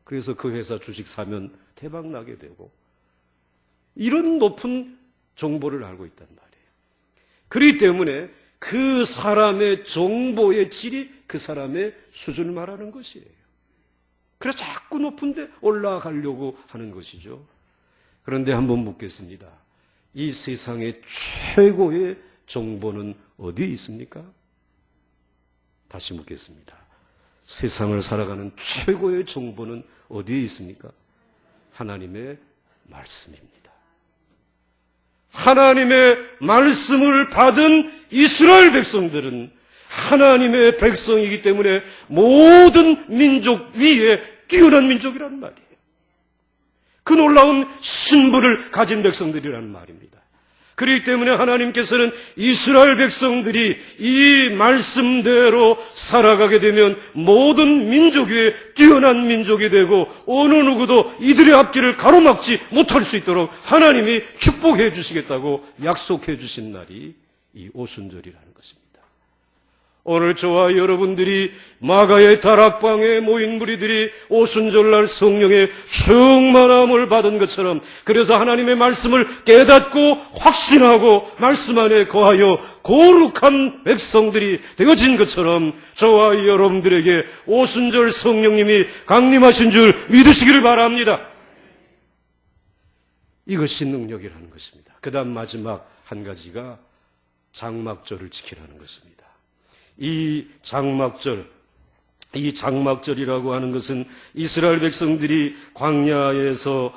그래서 그 회사 주식 사면 대박 나게 되고, 이런 높은 정보를 알고 있단 말이에요. 그렇기 때문에 그 사람의 정보의 질이 그 사람의 수준을 말하는 것이에요. 그래서 자꾸 높은 데 올라가려고 하는 것이죠. 그런데 한번 묻겠습니다. 이 세상의 최고의 정보는 어디에 있습니까? 다시 묻겠습니다. 세상을 살아가는 최고의 정보는 어디에 있습니까? 하나님의 말씀입니다. 하나님의 말씀을 받은 이스라엘 백성들은 하나님의 백성이기 때문에 모든 민족 위에 뛰어난 민족이라는 말이에요. 그 놀라운 신분을 가진 백성들이라는 말입니다. 그렇기 때문에 하나님께서는 이스라엘 백성들이 이 말씀대로 살아가게 되면 모든 민족 위에 뛰어난 민족이 되고 어느 누구도 이들의 앞길을 가로막지 못할 수 있도록 하나님이 축복해 주시겠다고 약속해 주신 날이 이 오순절이라는 것입니다. 오늘 저와 여러분들이 마가의 다락방에 모인 무리들이 오순절날 성령의 충만함을 받은 것처럼, 그래서 하나님의 말씀을 깨닫고 확신하고 말씀 안에 거하여 거룩한 백성들이 되어진 것처럼 저와 여러분들에게 오순절 성령님이 강림하신 줄 믿으시기를 바랍니다. 이것이 능력이라는 것입니다. 그 다음 마지막 한 가지가 장막절을 지키라는 것입니다. 이 장막절이라고 하는 것은 이스라엘 백성들이 광야에서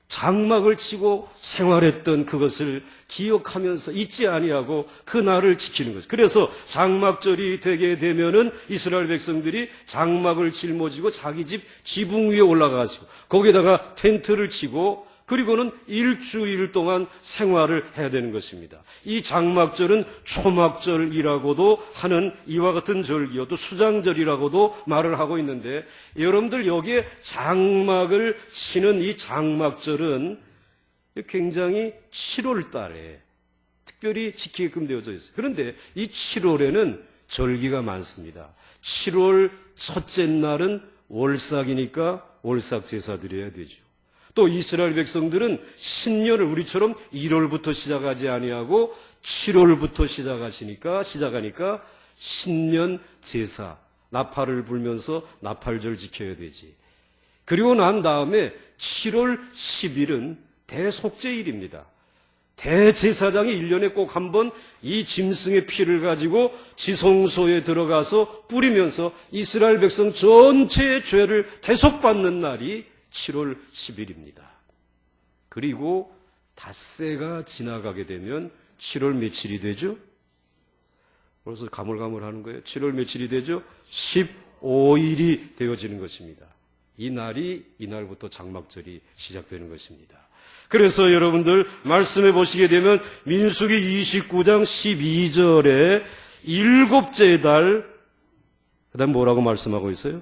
장막을 치고 생활했던 그것을 기억하면서 잊지 아니하고 그 날을 지키는 거죠. 그래서 장막절이 되게 되면은 이스라엘 백성들이 장막을 짊어지고 자기 집 지붕 위에 올라가시고 거기에다가 텐트를 치고 그리고는 일주일 동안 생활을 해야 되는 것입니다. 이 장막절은 초막절이라고도 하는 이와 같은 절기요, 또 수장절이라고도 말을 하고 있는데, 여러분들 여기에 장막을 치는 이 장막절은 굉장히 7월 달에 특별히 지키게끔 되어져 있어요. 그런데 이 7월에는 절기가 많습니다. 7월 첫째 날은 월삭이니까 월삭 제사 드려야 되죠. 또 이스라엘 백성들은 신년을 우리처럼 1월부터 시작하지 아니하고 7월부터 시작하니까 신년 제사, 나팔을 불면서 나팔절 지켜야 되지. 그리고 난 다음에 7월 10일은 대속죄일입니다. 대제사장이 1년에 꼭 한 번 이 짐승의 피를 가지고 지성소에 들어가서 뿌리면서 이스라엘 백성 전체의 죄를 대속받는 날이 7월 10일입니다. 그리고 닷새가 지나가게 되면 7월 며칠이 되죠? 그래서 가물가물하는 거예요. 7월 며칠이 되죠? 15일이 되어지는 것입니다. 이날부터 장막절이 시작되는 것입니다. 그래서 여러분들 말씀해 보시게 되면 민수기 29장 12절에 일곱째 달, 그 다음 뭐라고 말씀하고 있어요?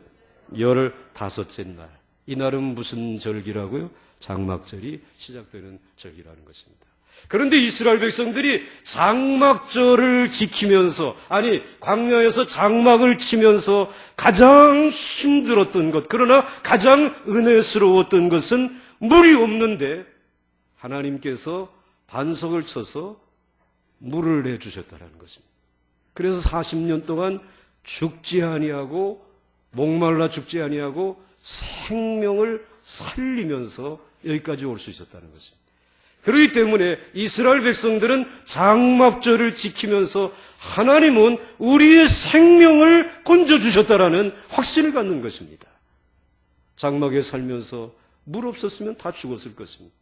15째 날. 이날은 무슨 절기라고요? 장막절이 시작되는 절기라는 것입니다. 그런데 이스라엘 백성들이 장막절을 지키면서, 아니 광야에서 장막을 치면서 가장 힘들었던 것, 그러나 가장 은혜스러웠던 것은 물이 없는데 하나님께서 반석을 쳐서 물을 내주셨다는 것입니다. 그래서 40년 동안 죽지 아니하고 목말라 죽지 아니하고 생명을 살리면서 여기까지 올 수 있었다는 것입니다. 그렇기 때문에 이스라엘 백성들은 장막절을 지키면서 하나님은 우리의 생명을 건져주셨다라는 확신을 갖는 것입니다. 장막에 살면서 물 없었으면 다 죽었을 것입니다.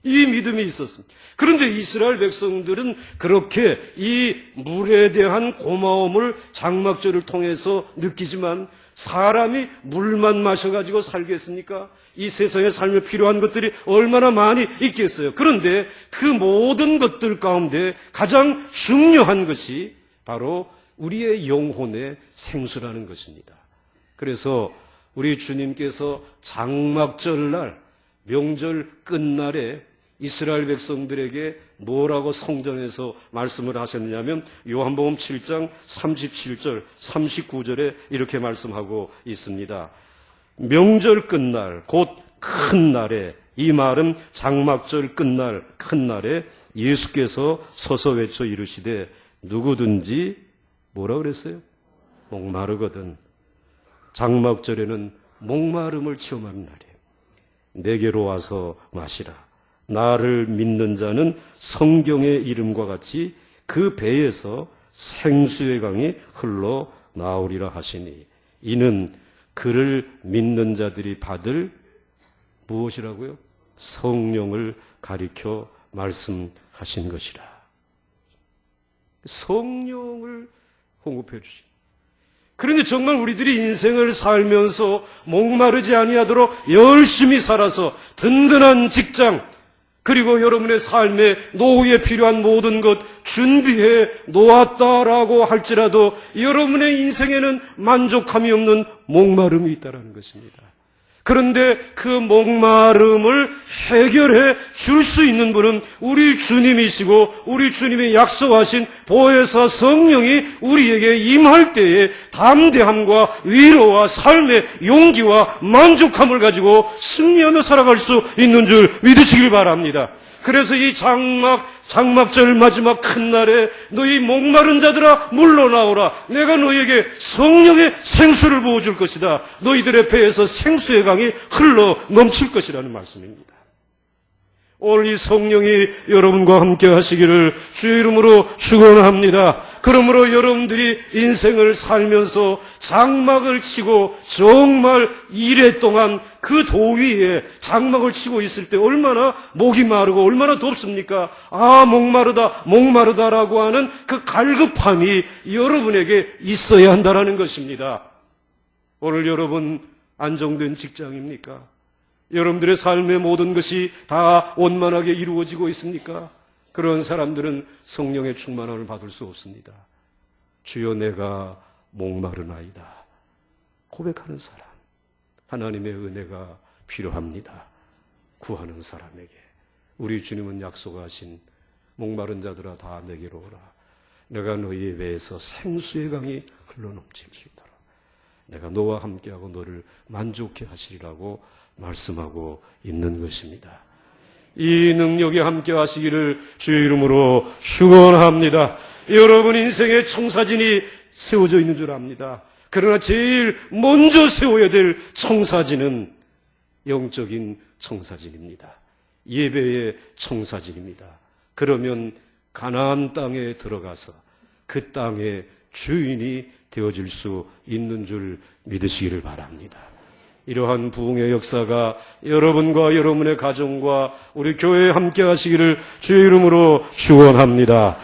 이 믿음이 있었습니다. 그런데 이스라엘 백성들은 그렇게 이 물에 대한 고마움을 장막절을 통해서 느끼지만 사람이 물만 마셔가지고 살겠습니까? 이 세상에 살며 필요한 것들이 얼마나 많이 있겠어요. 그런데 그 모든 것들 가운데 가장 중요한 것이 바로 우리의 영혼의 생수라는 것입니다. 그래서 우리 주님께서 장막절날, 명절 끝날에 이스라엘 백성들에게 뭐라고 성전에서 말씀을 하셨느냐면 요한복음 7장 37절, 39절에 이렇게 말씀하고 있습니다. 명절 끝날, 곧 큰 날에, 이 말은 장막절 끝날 큰 날에 예수께서 서서 외쳐 이르시되 누구든지 뭐라 그랬어요? 목마르거든. 장막절에는 목마름을 체험하는 날이에요. 내게로 와서 마시라. 나를 믿는 자는 성경의 이름과 같이 그 배에서 생수의 강이 흘러 나오리라 하시니 이는 그를 믿는 자들이 받을 무엇이라고요? 성령을 가리켜 말씀하신 것이라. 성령을 공급해 주시고. 그런데 정말 우리들이 인생을 살면서 목마르지 아니하도록 열심히 살아서 든든한 직장, 그리고 여러분의 삶에 노후에 필요한 모든 것 준비해 놓았다라고 할지라도 여러분의 인생에는 만족함이 없는 목마름이 있다는 것입니다. 그런데 그 목마름을 해결해 줄 수 있는 분은 우리 주님이시고 우리 주님이 약속하신 보혜사 성령이 우리에게 임할 때에 담대함과 위로와 삶의 용기와 만족함을 가지고 승리하며 살아갈 수 있는 줄 믿으시길 바랍니다. 그래서 이 장막절 마지막 큰 날에 너희 목마른 자들아 물러나오라. 내가 너희에게 성령의 생수를 부어줄 것이다. 너희들의 배에서 생수의 강이 흘러 넘칠 것이라는 말씀입니다. 오늘 이 성령이 여러분과 함께 하시기를 주의 이름으로 축원합니다. 그러므로 여러분들이 인생을 살면서 장막을 치고 정말 이랫동안 그 도위에 장막을 치고 있을 때 얼마나 목이 마르고 얼마나 덥습니까? 아, 목마르다라고 하는 그 갈급함이 여러분에게 있어야 한다는 것입니다. 오늘 여러분 안정된 직장입니까? 여러분들의 삶의 모든 것이 다 원만하게 이루어지고 있습니까? 그런 사람들은 성령의 충만함을 받을 수 없습니다. 주여 내가 목마르나이다. 고백하는 사람. 하나님의 은혜가 필요합니다. 구하는 사람에게. 우리 주님은 약속하신 목마른 자들아 다 내게로 오라. 내가 너희의 배에서 생수의 강이 흘러넘칠 수 있도록 내가 너와 함께하고 너를 만족해 하시리라고 말씀하고 있는 것입니다. 이 능력에 함께 하시기를 주의 이름으로 축원합니다. 여러분 인생의 청사진이 세워져 있는 줄 압니다. 그러나 제일 먼저 세워야 될 청사진은 영적인 청사진입니다. 예배의 청사진입니다. 그러면 가나안 땅에 들어가서 그 땅의 주인이 되어질 수 있는 줄 믿으시기를 바랍니다. 이러한 부흥의 역사가 여러분과 여러분의 가정과 우리 교회에 함께 하시기를 주의 이름으로 축원합니다.